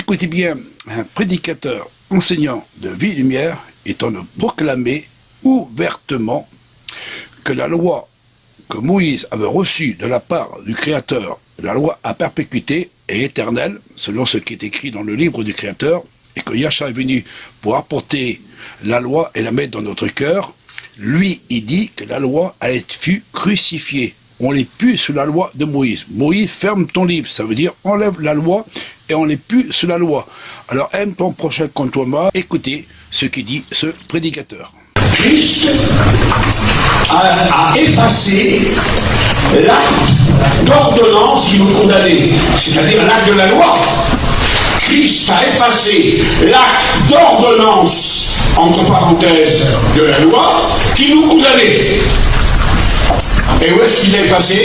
Écoutez bien, un prédicateur enseignant de vie et lumière est en train de proclamer ouvertement que la loi que Moïse avait reçue de la part du Créateur, la loi à perpétuité et éternelle, selon ce qui est écrit dans le livre du Créateur, et que Yahshua est venu pour apporter la loi et la mettre dans notre cœur, lui, il dit que la loi fut crucifiée. On n'est plus sous la loi de Moïse. Moïse, ferme ton livre, ça veut dire enlève la loi et on n'est plus sous la loi. Alors aime ton prochain comme toi-même. Écoutez ce qu'il dit ce prédicateur. Christ a effacé l'acte d'ordonnance qui nous condamnait, c'est-à-dire l'acte de la loi. Christ a effacé l'acte d'ordonnance, entre parenthèses, de la loi, qui nous condamnait. Et où est-ce qu'il l'a effacé?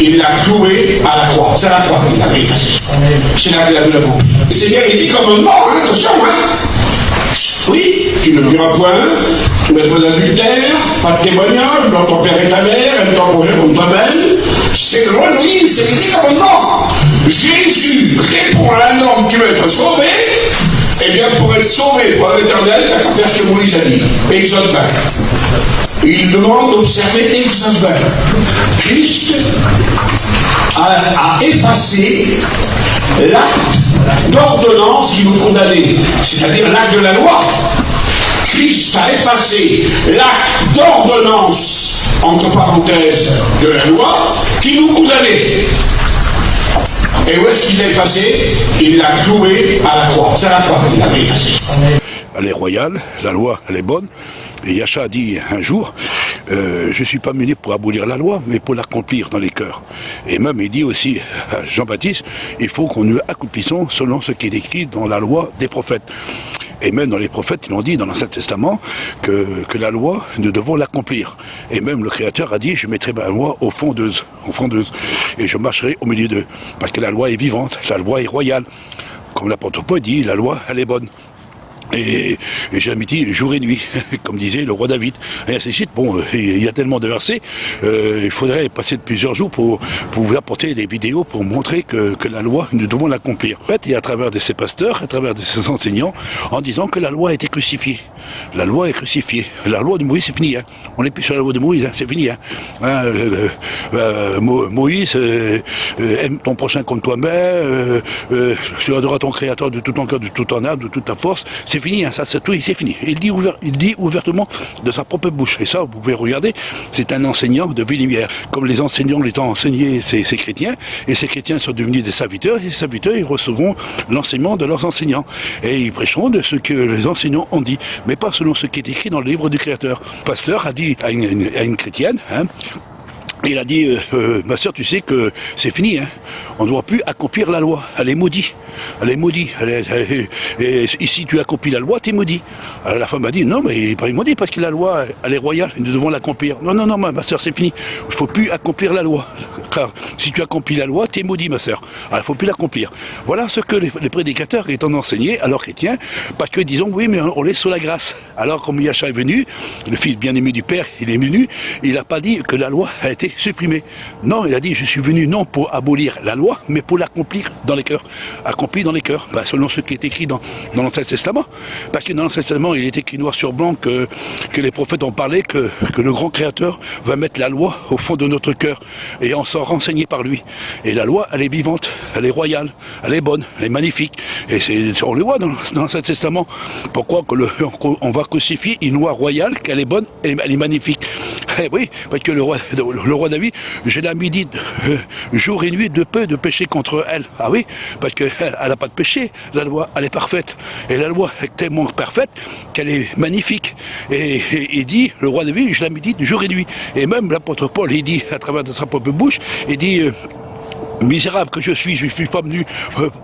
Il l'a cloué à la croix. C'est la croix qu'il l'a effacé. C'est là qu'il a vu la boue. C'est bien, il dit comme un mort, hein, attention, hein. Oui, tu ne tueras point, tu ne mettras pas d'adultère, pas de témoignage, dans ton père et ta mère, aime ton prochain comme toi-même. C'est le roi de Moïse, c'est des commandements. Jésus répond à un homme qui veut être sauvé. Eh bien, pour être sauvé par l'éternel, il n'a qu'à faire ce que Moïse a dit. Exode 20. Il demande d'observer Exode 20. Christ a effacé l'acte d'ordonnance qui nous condamnait, c'est-à-dire l'acte de la loi. Christ a effacé l'acte d'ordonnance, entre parenthèses, de la loi, qui nous condamnait. Et où est-ce qu'il l'a effacé? Il l'a cloué à la croix. C'est la croix qu'il l'a effacé. Elle est royale, la loi, elle est bonne. Et Yahshua a dit un jour, je ne suis pas venu pour abolir la loi, mais pour l'accomplir dans les cœurs. Et même il dit aussi à Jean-Baptiste, il faut que nous accomplissons selon ce qui est écrit dans la loi des prophètes. Et même dans les prophètes, ils l'ont dit dans l'Ancien Testament, que la loi, nous devons l'accomplir. Et même le Créateur a dit, je mettrai ma loi aux fondeuses, et je marcherai au milieu d'eux. Parce que la loi est vivante, la loi est royale. Comme l'apôtre Paul dit, la loi, elle est bonne. Et j'ai dit jour et nuit, comme disait le roi David, et ainsi de suite. Bon, il y a tellement de versets, il faudrait passer de plusieurs jours pour vous apporter des vidéos pour montrer que la loi, nous devons l'accomplir. En fait, et à travers de ces pasteurs, à travers de ces enseignants, en disant que la loi a été crucifiée. La loi est crucifiée. La loi de Moïse, c'est fini. Hein. On n'est plus sur la loi de Moïse, hein, c'est fini. Hein. Moïse, aime ton prochain comme toi-même, tu adoreras ton Créateur de tout ton cœur, de toute ton âme, de toute ta force. C'est fini, hein, ça, c'est tout, c'est fini. Il dit ouvertement de sa propre bouche. Et ça, vous pouvez regarder, c'est un enseignant de vie lumière. Comme les enseignants l'étant enseigné ces chrétiens, et ces chrétiens sont devenus des serviteurs, et les serviteurs, ils recevront l'enseignement de leurs enseignants. Et ils prêcheront de ce que les enseignants ont dit, mais pas selon ce qui est écrit dans le livre du Créateur. Le pasteur a dit à une chrétienne, hein, il a dit, ma soeur, tu sais que c'est fini, hein. On ne doit plus accomplir la loi, elle est maudite. Elle est maudite. Et si tu accomplis la loi, tu es maudit. Alors la femme a dit, non, mais il n'est pas maudit parce que la loi, elle est royale, nous devons l'accomplir. Non, ma soeur, c'est fini. Il ne faut plus accomplir la loi. Car si tu accomplis la loi, tu es maudit, ma soeur. Alors il ne faut plus l'accomplir. Voilà ce que les prédicateurs étant enseignés à leurs chrétiens, parce que disons, oui, mais on est sous la grâce. Alors comme Yahshua est venu, le fils bien-aimé du Père, il est venu, il n'a pas dit que la loi a été supprimée. Non, il a dit, je suis venu non pour abolir la loi, mais pour l'accomplir dans les cœurs. Accompli dans les cœurs, selon ce qui est écrit dans l'Ancien Testament. Parce que dans l'Ancien Testament, il est écrit noir sur blanc que les prophètes ont parlé que le grand Créateur va mettre la loi au fond de notre cœur et on s'en renseigner par lui. Et la loi, elle est vivante, elle est royale, elle est bonne, elle est magnifique. Et on le voit dans l'Ancien Testament. Pourquoi on va crucifier une loi royale, qu'elle est bonne et elle est magnifique. Eh oui, parce que le roi David, je l'ai dit jour et nuit de peu de péché contre elle. Ah oui, parce qu'elle n'a pas de péché, la loi, elle est parfaite. Et la loi est tellement parfaite qu'elle est magnifique. Et il dit, le roi David, je l'ai dit jour et nuit. Et même l'apôtre Paul, il dit, à travers de sa propre bouche, il dit... misérable que je suis pas venu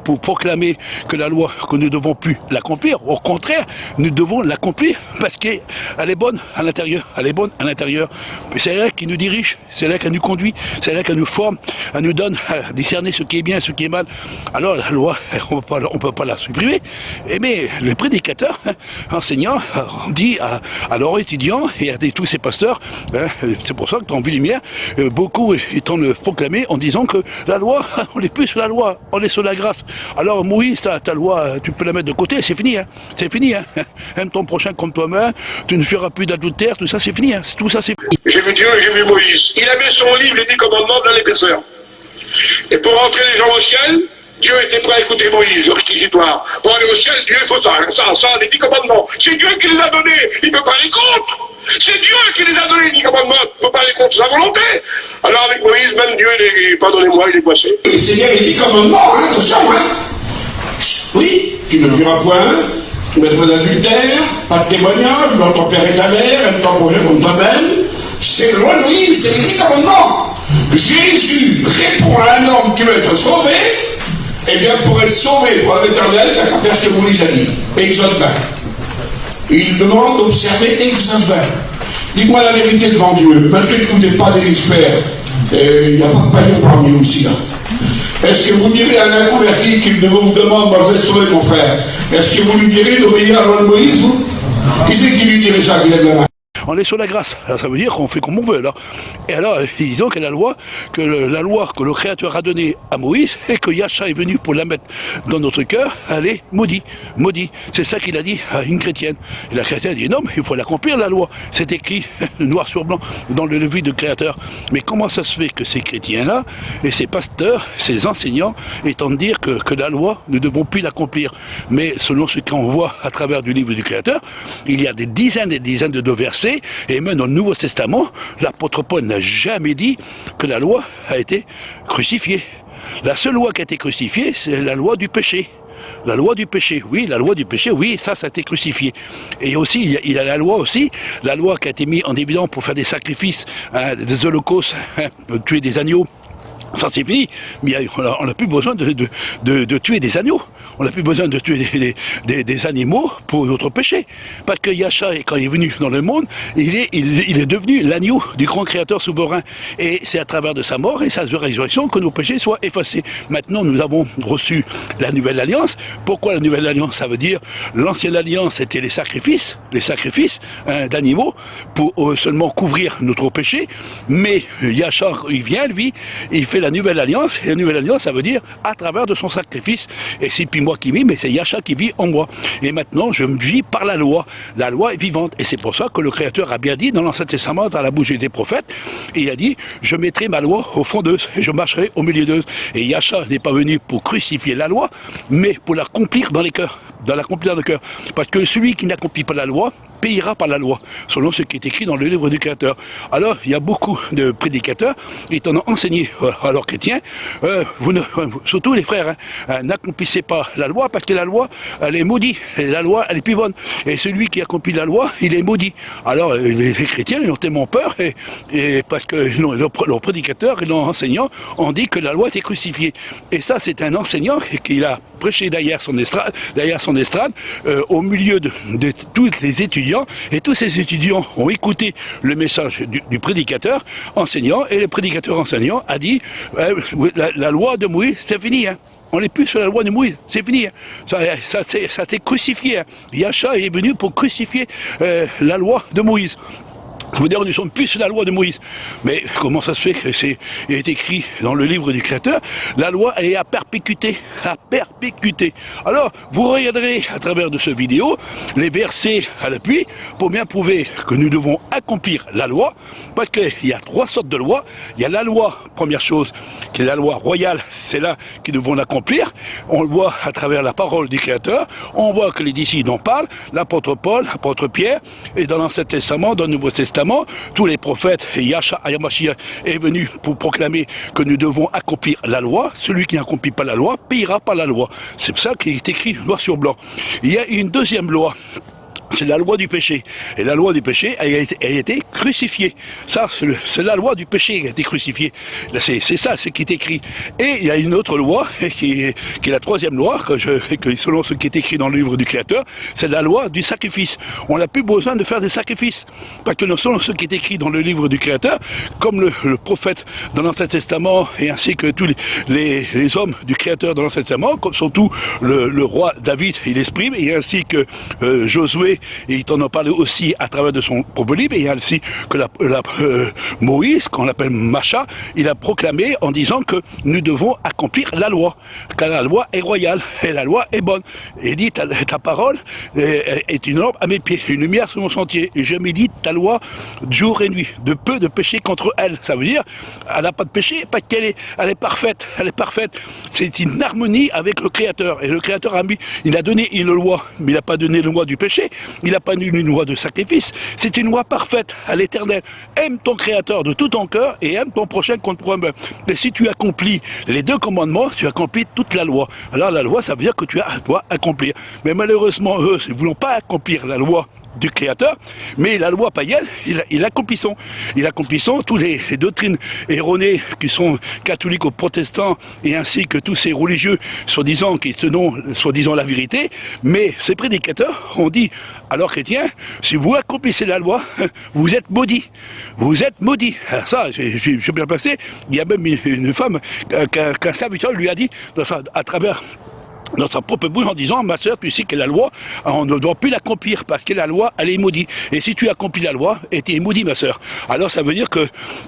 pour proclamer que la loi, que nous ne devons plus l'accomplir. Au contraire, nous devons l'accomplir parce qu'elle est bonne à l'intérieur. Elle est bonne à l'intérieur. C'est elle qui nous dirige, c'est elle qui nous conduit, c'est elle qui nous forme, elle nous donne à discerner ce qui est bien, ce qui est mal. Alors la loi, on ne peut pas la supprimer. Mais le prédicateur, enseignant, dit à leurs étudiants et à tous ces pasteurs, c'est pour ça que dans Vie Lumière, beaucoup étant proclamés en disant que la loi loi, on n'est plus sur la loi, on est sur la grâce. Alors Moïse, ta loi, tu peux la mettre de côté, c'est fini, hein. C'est fini, hein. Aime ton prochain comme toi-même, tu ne feras plus d'adultère, tout ça c'est fini, hein. Tout ça c'est fini. J'ai vu Dieu et j'ai vu Moïse. Il avait son livre, les 10 commandements dans l'épaisseur. Et pour rentrer les gens au ciel, Dieu était prêt à écouter Moïse, le réquisitoire. Pour aller au ciel, Dieu, il faut ça, les 10 commandements. C'est Dieu qui les a donnés, il ne peut pas aller contre. C'est Dieu qui les a donnés, les 10 commandements, il ne peut pas aller contre sa volonté. Alors avec Moïse, même Dieu, pardonnez-moi, il est boissé. Et c'est bien les 10 commandements, hein, attention, hein. Oui, tu ne tueras point, tu ne mettras pas d'adultère, pas de témoignage, dans ton père et ta mère, aime ton prochain comme toi-même. C'est le loi de Moïse, c'est les 10 commandements. Jésus répond à un homme qui veut être sauvé. Eh bien, pour être sauvé pour l'éternel, il n'a qu'à faire ce que Moïse a dit. Exode 20. Il demande d'observer Exode 20. Dis-moi la vérité devant Dieu. Malgré que vous n'êtes pas des experts, il n'y a pas de païen parmi nous ici. Est-ce que vous direz à un inconverti qui vous demande, vous êtes sauvé mon frère, est-ce que vous lui direz d'obéir à la loi de Moïse, vous? Qui c'est qui lui dirait ça, qui lève la main? On est sur la grâce. Alors, ça veut dire qu'on fait comme on veut. Alors. Et alors, disons que la loi que le Créateur a donnée à Moïse et que Yahcha est venu pour la mettre dans notre cœur, elle est maudite. Maudit. C'est ça qu'il a dit à une chrétienne. Et la chrétienne dit non, mais il faut l'accomplir la loi. C'est écrit noir sur blanc dans le livre du Créateur. Mais comment ça se fait que ces chrétiens-là et ces pasteurs, ces enseignants, étant de dire que la loi, nous ne devons plus l'accomplir. Mais selon ce qu'on voit à travers du livre du Créateur, il y a des dizaines et des dizaines de versets. Et même dans le Nouveau Testament, l'apôtre Paul n'a jamais dit que la loi a été crucifiée. La seule loi qui a été crucifiée, c'est la loi du péché. La loi du péché, oui, la loi du péché, oui, ça a été crucifié. Et aussi, il y a la loi aussi, la loi qui a été mise en évidence pour faire des sacrifices, hein, des holocaustes, hein, tuer des agneaux. Ça c'est fini, mais on n'a plus besoin de tuer des agneaux. On n'a plus besoin de tuer des animaux pour notre péché. Parce que Yahcha, quand il est venu dans le monde, il est devenu l'agneau du grand créateur souverain. Et c'est à travers de sa mort et sa résurrection que nos péchés soient effacés. Maintenant, nous avons reçu la nouvelle alliance. Pourquoi la nouvelle alliance? Ça veut dire, l'ancienne alliance, c'était les sacrifices d'animaux pour seulement couvrir notre péché. Mais Yahcha, il vient, lui, il fait la nouvelle alliance. Et la nouvelle alliance, ça veut dire à travers de son sacrifice. Et c'est puis moi qui vis, mais c'est Yahcha qui vit en moi. Et maintenant, je vis par la loi. La loi est vivante. Et c'est pour ça que le Créateur a bien dit dans l'Ancien Testament, dans la bouche des prophètes, il a dit, je mettrai ma loi au fond d'eux et je marcherai au milieu d'eux. Et Yahcha n'est pas venu pour crucifier la loi, mais pour l'accomplir dans les cœurs. L'accomplir dans le cœur. Parce que celui qui n'accomplit pas la loi, payera par la loi, selon ce qui est écrit dans le livre du Créateur. Alors, il y a beaucoup de prédicateurs, étant enseigné à leurs chrétiens, surtout les frères, n'accomplissez pas la loi, parce que la loi, elle est maudite, et la loi, elle est plus bonne. Et celui qui accomplit la loi, il est maudit. Alors, les chrétiens, ils ont tellement peur, et parce que leurs prédicateurs et leurs enseignants ont dit que la loi était crucifiée. Et ça, c'est un enseignant qui a prêché derrière son estrade, au milieu de tous les étudiants, et tous ces étudiants ont écouté le message du prédicateur enseignant, et le prédicateur enseignant a dit la loi de Moïse, c'est fini, hein. On n'est plus sur la loi de Moïse, c'est fini. Ça a été crucifié. Yahcha est venu pour crucifier la loi de Moïse. Je veux dire, nous ne sommes plus sur la loi de Moïse. Mais comment ça se fait que il est écrit dans le livre du Créateur, la loi, elle est à perpétuité. À perpétuité. Alors, vous regarderez à travers de ce vidéo les versets à l'appui pour bien prouver que nous devons accomplir la loi, parce qu'il y a 3 sortes de lois. Il y a la loi, première chose, qui est la loi royale, c'est là que nous devons l'accomplir. On le voit à travers la parole du Créateur. On voit que les disciples en parlent, l'apôtre Paul, l'apôtre Pierre, et dans l'Ancien Testament, dans le Nouveau Testament, tous les prophètes, et Yahcha Hamashiach est venu pour proclamer que nous devons accomplir la loi. Celui qui n'accomplit pas la loi payera par la loi. C'est pour ça qu'il est écrit noir sur blanc. Il y a une deuxième loi. C'est la loi du péché. Et la loi du péché a été crucifiée. Ça, c'est la loi du péché qui a été crucifiée. C'est ça, ce qui est écrit. Et il y a une autre loi, qui est la 3e loi, que selon ce qui est écrit dans le livre du Créateur, c'est la loi du sacrifice. On n'a plus besoin de faire des sacrifices. Parce que selon ce qui est écrit dans le livre du Créateur, comme le prophète dans l'Ancien Testament, et ainsi que tous les hommes du Créateur dans l'Ancien Testament, comme surtout le roi David, il exprime, et ainsi que Josué, parlé, et il t'en a parlé aussi à travers de son propre livre, et il y a aussi que Moïse, qu'on appelle Macha, il a proclamé en disant que nous devons accomplir la loi, car la loi est royale, et la loi est bonne. Et il dit, ta parole est une lampe à mes pieds, une lumière sur mon sentier, et je médite ta loi jour et nuit, de peu de péché contre elle. Ça veut dire, elle n'a pas de péché, pas qu'elle elle est parfaite, c'est une harmonie avec le Créateur, et le Créateur il a donné une loi, mais il n'a pas donné une loi du péché, il n'a pas donné une loi de sacrifice, c'est une loi parfaite à l'éternel. Aime ton Créateur de tout ton cœur et aime ton prochain comme toi-même. Et si tu accomplis les 2 commandements, tu accomplis toute la loi. Alors la loi, ça veut dire que tu dois accomplir. Mais malheureusement, eux, ils ne voulont pas accomplir la loi du Créateur, mais la loi païenne, ils accomplissent toutes les doctrines erronées qui sont catholiques ou protestants, et ainsi que tous ces religieux soi-disant qui tenons soi-disant la vérité, mais ces prédicateurs ont dit alors chrétiens, si vous accomplissez la loi, vous êtes maudits. Vous êtes maudits. Alors ça, j'ai bien placé, il y a même une femme qu'un serviteur lui a dit à travers dans sa propre bouche en disant, ma soeur, tu sais que la loi, on ne doit plus l'accomplir parce que la loi, elle est maudite. Et si tu accomplis la loi, tu es maudit, ma soeur. Alors ça veut dire que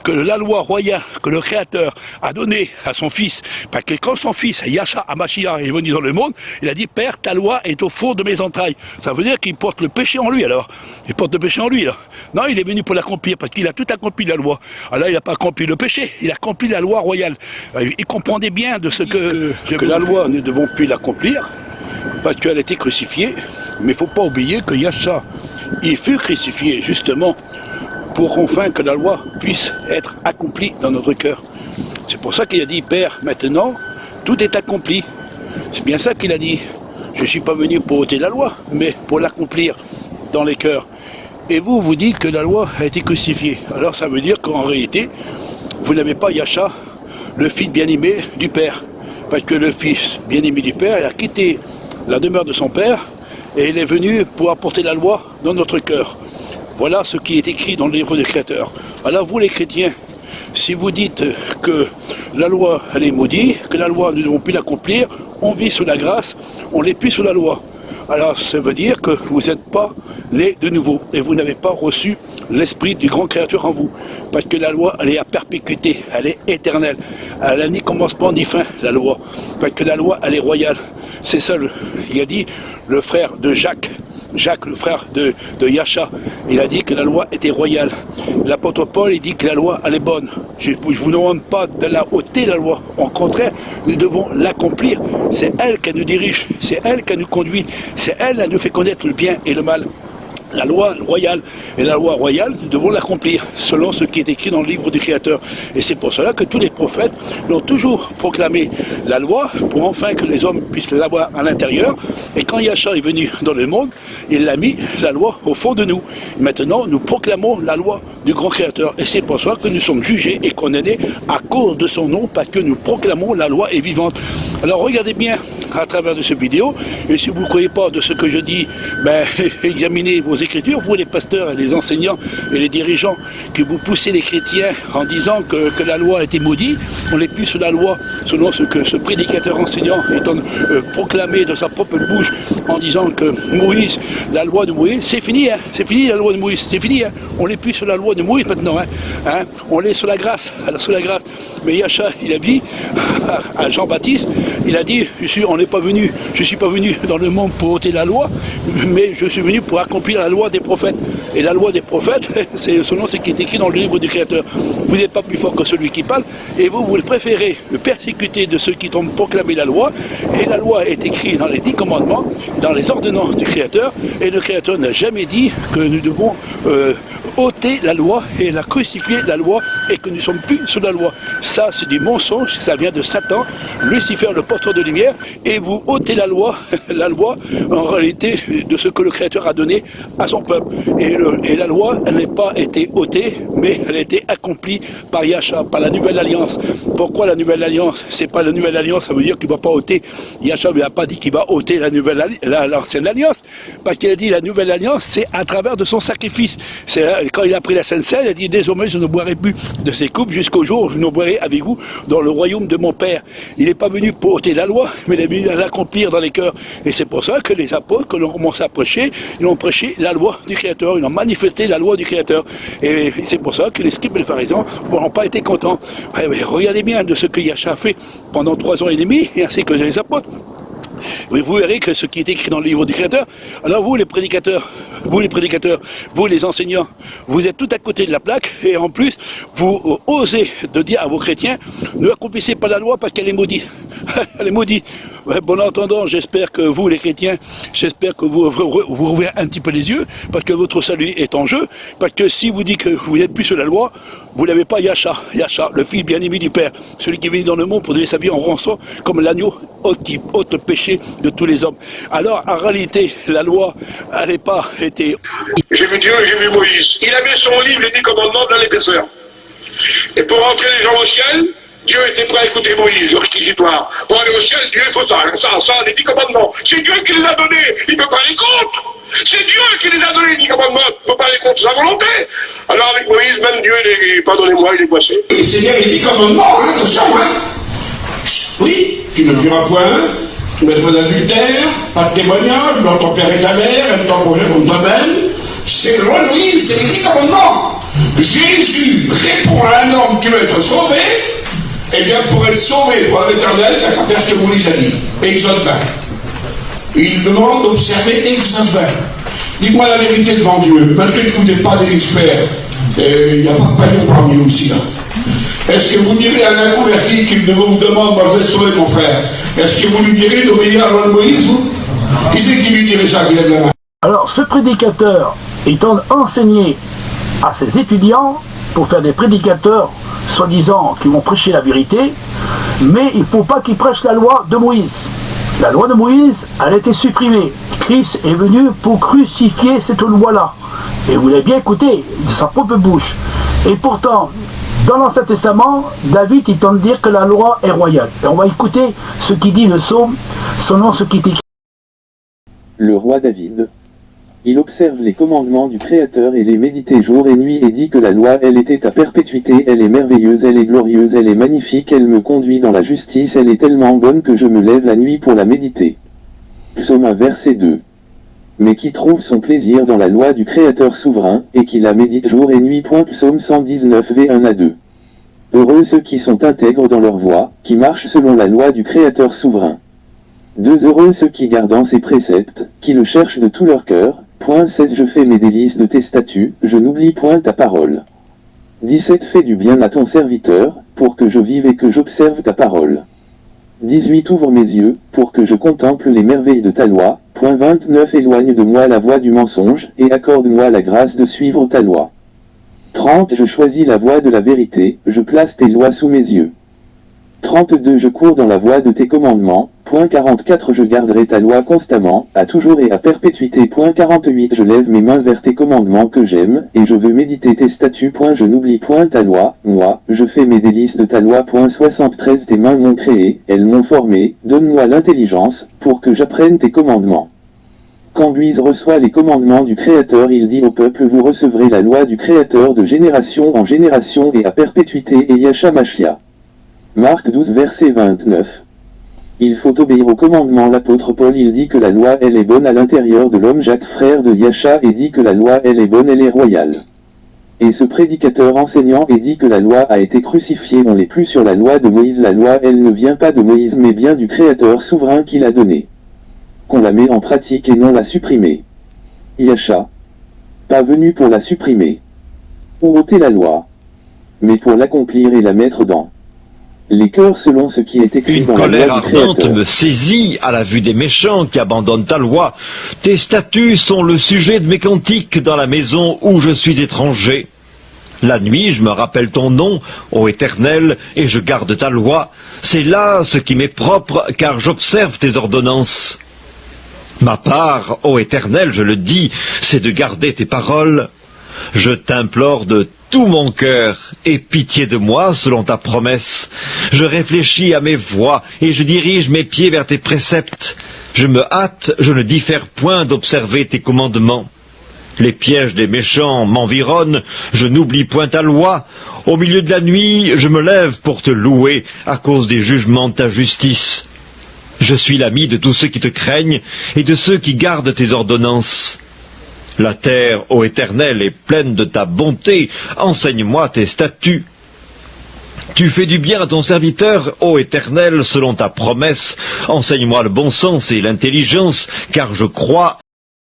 la loi royale que le Créateur a donnée à son fils, parce que quand son fils, Yahshua HaMashiach, est venu dans le monde, il a dit, Père, ta loi est au fond de mes entrailles. Ça veut dire qu'il porte le péché en lui alors. Il porte le péché en lui là. Non, il est venu pour l'accomplir parce qu'il a tout accompli la loi. Alors il n'a pas accompli le péché, il a accompli la loi royale. Il comprenait bien de ce que la loi, ne devons plus l'accomplir. Parce qu'elle a été crucifiée, mais il ne faut pas oublier que Yahshua, il fut crucifié justement pour enfin que la loi puisse être accomplie dans notre cœur. C'est pour ça qu'il a dit, Père, maintenant, tout est accompli. C'est bien ça qu'il a dit. Je ne suis pas venu pour ôter la loi, mais pour l'accomplir dans les cœurs. Et vous dites que la loi a été crucifiée. Alors ça veut dire qu'en réalité, vous n'avez pas Yahshua, le fils bien-aimé du Père. Parce que le fils bien-aimé du Père, il a quitté la demeure de son Père et il est venu pour apporter la loi dans notre cœur. Voilà ce qui est écrit dans le livre du Créateur. Alors vous les chrétiens, si vous dites que la loi elle est maudite, que la loi nous ne devons plus l'accomplir, on vit sous la grâce, on n'est plus sous la loi. Alors ça veut dire que vous n'êtes pas nés de nouveau et vous n'avez pas reçu l'esprit du grand Créateur en vous. Parce que la loi, elle est à perpétuité, elle est éternelle. Elle n'a ni commencement ni fin, la loi. Parce que la loi, elle est royale. C'est ça, il a dit, le frère de Jacques, le frère de Yahshua, il a dit que la loi était royale. L'apôtre Paul, il dit que la loi, elle est bonne. Je ne vous demande pas de la ôter, la loi. Au contraire, nous devons l'accomplir. C'est elle qui nous dirige, c'est elle qui nous conduit, c'est elle qui nous fait connaître le bien et le mal. La loi royale, et la loi royale, nous devons l'accomplir selon ce qui est écrit dans le livre du Créateur. Et c'est pour cela que tous les prophètes l'ont toujours proclamé, la loi, pour enfin que les hommes puissent l'avoir à l'intérieur. Et quand Yahshua est venu dans le monde, il a mis la loi au fond de nous. Maintenant, nous proclamons la loi du grand Créateur. Et c'est pour cela que nous sommes jugés et condamnés à cause de son nom, parce que nous proclamons la loi est vivante. Alors regardez bien à travers de cette vidéo, et si vous ne croyez pas de ce que je dis, examinez vos Écritures, vous les pasteurs et les enseignants et les dirigeants, que vous poussez les chrétiens en disant que la loi a été maudite, on n'est plus sous la loi, selon ce que ce prédicateur enseignant étant proclamé de sa propre bouche en disant que Moïse, la loi de Moïse, c'est fini, c'est fini la loi de Moïse, c'est fini, on n'est plus sur la loi de Moïse maintenant, on est sur la grâce, sous la grâce. Mais Yahshua, il a dit à Jean-Baptiste, il a dit, je suis pas venu dans le monde pour ôter la loi, mais je suis venu pour accomplir la loi des prophètes. Et la loi des prophètes, c'est selon ce qui est écrit dans le livre du Créateur. Vous n'êtes pas plus fort que celui qui parle, et vous préférez le persécuter de ceux qui ont proclamé la loi. Et la loi est écrite dans les 10 commandements, dans les ordonnances du Créateur, et le Créateur n'a jamais dit que nous devons ôter la loi et la crucifier la loi, et que nous ne sommes plus sous la loi. Ça, c'est du mensonge, ça vient de Satan, Lucifer, le porteur de lumière, et vous ôtez la loi en réalité de ce que le Créateur a donné à son peuple. Et la loi, elle n'a pas été ôtée, mais elle a été accomplie par Yahshua, par la nouvelle alliance. Pourquoi la nouvelle alliance? C'est pas la nouvelle alliance, ça veut dire qu'il ne va pas ôter. Yahshua n'a pas dit qu'il va ôter l'ancienne alliance, parce qu'il a dit la nouvelle alliance, c'est à travers de son sacrifice. C'est quand il a pris la Sainte Seine, il a dit désormais je ne boirai plus de ces coupes jusqu'au jour où je ne boirai avec vous dans le royaume de mon Père. Il n'est pas venu pour ôter la loi, mais il est venu continuer à l'accomplir dans les cœurs. Et c'est pour ça que les apôtres, quand ils ont commencé à prêcher, ils ont prêché la loi du Créateur, ils ont manifesté la loi du Créateur. Et c'est pour ça que les scribes et les pharisiens n'ont pas été contents. Regardez bien de ce que Yahcha a fait pendant 3 ans et demi, et ainsi que les apôtres. Vous verrez que ce qui est écrit dans le livre du Créateur, alors vous les prédicateurs, vous les enseignants, vous êtes tout à côté de la plaque, et en plus, vous osez de dire à vos chrétiens, ne accomplissez pas la loi parce qu'elle est maudite. Elle est maudite. Ouais, bon entendant, j'espère que vous les chrétiens, j'espère que vous rouvrez un petit peu les yeux, parce que votre salut est en jeu, parce que si vous dites que vous n'êtes plus sur la loi, vous n'avez pas Yahcha, le fils bien-aimé du Père, celui qui est venu dans le monde pour donner sa vie en rançon, comme l'agneau ôte péché de tous les hommes. Alors, en réalité, la loi, elle n'est pas été... J'ai vu Dieu et j'ai vu Moïse. Il avait son livre, les 10 commandements dans l'épaisseur. Et pour rentrer les gens au ciel, Dieu était prêt à écouter Moïse, le réquisitoire. Pour aller au ciel, Dieu, il faut ça, les 10 commandements. C'est Dieu qui les a donnés, il ne peut pas les contre. C'est Dieu qui les a donnés, les 10 commandements, il ne peut pas les contre sa volonté. Alors avec Moïse, même Dieu, pardonnez-moi, il est boissé. Et c'est bien les 10 commandements, attention, Oui, tu ne tueras point, tu ne mettras pas d'adultère, pas de témoignage, dans ton père et ta mère, aime ton prochain comme toi-même. C'est le roi de Moïse, c'est les 10 commandements. Jésus répond à un homme qui veut être sauvé. Eh bien, pour être sauvé par l'Éternel, il n'a qu'à faire ce que Moïse a dit. Exode 20. Il demande d'observer Exode 20. Dites-moi la vérité devant Dieu. Malgré que vous n'êtes pas des experts, il n'y a pas de paillon parmi nous ici. Est-ce que vous direz à un inconverti qui vous demande, moi je vais te sauver mon frère, est-ce que vous lui direz d'obéir à la loi de Moïse, vous? Qui c'est qui lui dirait ça, qui lève la main? Alors, ce prédicateur étant enseigné à ses étudiants pour faire des prédicateurs soi-disant qui vont prêcher la vérité, mais il ne faut pas qu'ils prêchent la loi de Moïse. La loi de Moïse, elle a été supprimée. Christ est venu pour crucifier cette loi-là. Et vous l'avez bien écouté de sa propre bouche. Et pourtant, dans l'Ancien Testament, David il tente de dire que la loi est royale. Et on va écouter ce qu'il dit le psaume, selon ce qui est écrit. Le roi David. Il observe les commandements du Créateur et les méditait jour et nuit et dit que la loi, elle était à perpétuité, elle est merveilleuse, elle est glorieuse, elle est magnifique, elle me conduit dans la justice, elle est tellement bonne que je me lève la nuit pour la méditer. Psaume 1 verset 2. Mais qui trouve son plaisir dans la loi du Créateur souverain, et qui la médite jour et nuit. Psaume 119 V1 à 2. Heureux ceux qui sont intègres dans leur voie, qui marchent selon la loi du Créateur souverain. 2. Heureux ceux qui gardent ses préceptes, qui le cherchent de tout leur cœur. 16. Je fais mes délices de tes statuts, je n'oublie point ta parole. 17. Fais du bien à ton serviteur, pour que je vive et que j'observe ta parole. 18. Ouvre mes yeux, pour que je contemple les merveilles de ta loi. 29. Éloigne de moi la voie du mensonge, et accorde-moi la grâce de suivre ta loi. 30. Je choisis la voie de la vérité, je place tes lois sous mes yeux. 32. Je cours dans la voie de tes commandements. 44. Je garderai ta loi constamment, à toujours et à perpétuité. 48. Je lève mes mains vers tes commandements que j'aime, et je veux méditer tes statuts. Je n'oublie point ta loi, moi, je fais mes délices de ta loi. 73. Tes mains m'ont créé, elles m'ont formé, donne-moi l'intelligence, pour que j'apprenne tes commandements. Quand Moïse reçoit les commandements du Créateur, il dit au peuple, vous recevrez la loi du Créateur de génération en génération et à perpétuité. Et Yahcha Mashiach. Marc 12 verset 29. Il faut obéir au commandement. L'apôtre Paul il dit que la loi elle est bonne à l'intérieur de l'homme. Jacques frère de Yahcha et dit que la loi elle est bonne, elle est royale. Et ce prédicateur enseignant et dit que la loi a été crucifiée, on n'est plus sur la loi de Moïse. La loi elle ne vient pas de Moïse mais bien du Créateur souverain qui l'a donnée. Qu'on la met en pratique et non la supprimer. Yahcha. Pas venu pour la supprimer. Ou ôter la loi. Mais pour l'accomplir et la mettre dans les cœurs selon ce qui est écrit dans la loi du Créateur. Une colère ardente me saisit à la vue des méchants qui abandonnent ta loi. Tes statuts sont le sujet de mes cantiques dans la maison où je suis étranger. La nuit, je me rappelle ton nom, ô Éternel, et je garde ta loi. C'est là ce qui m'est propre, car j'observe tes ordonnances. Ma part, ô Éternel, je le dis, c'est de garder tes paroles. Je t'implore de tout mon cœur, aie pitié de moi selon ta promesse. Je réfléchis à mes voies et je dirige mes pieds vers tes préceptes. Je me hâte, je ne diffère point d'observer tes commandements. Les pièges des méchants m'environnent, je n'oublie point ta loi. Au milieu de la nuit, je me lève pour te louer à cause des jugements de ta justice. Je suis l'ami de tous ceux qui te craignent et de ceux qui gardent tes ordonnances. La terre, ô Éternel, est pleine de ta bonté. Enseigne-moi tes statuts. Tu fais du bien à ton serviteur, ô Éternel, selon ta promesse. Enseigne-moi le bon sens et l'intelligence, car je crois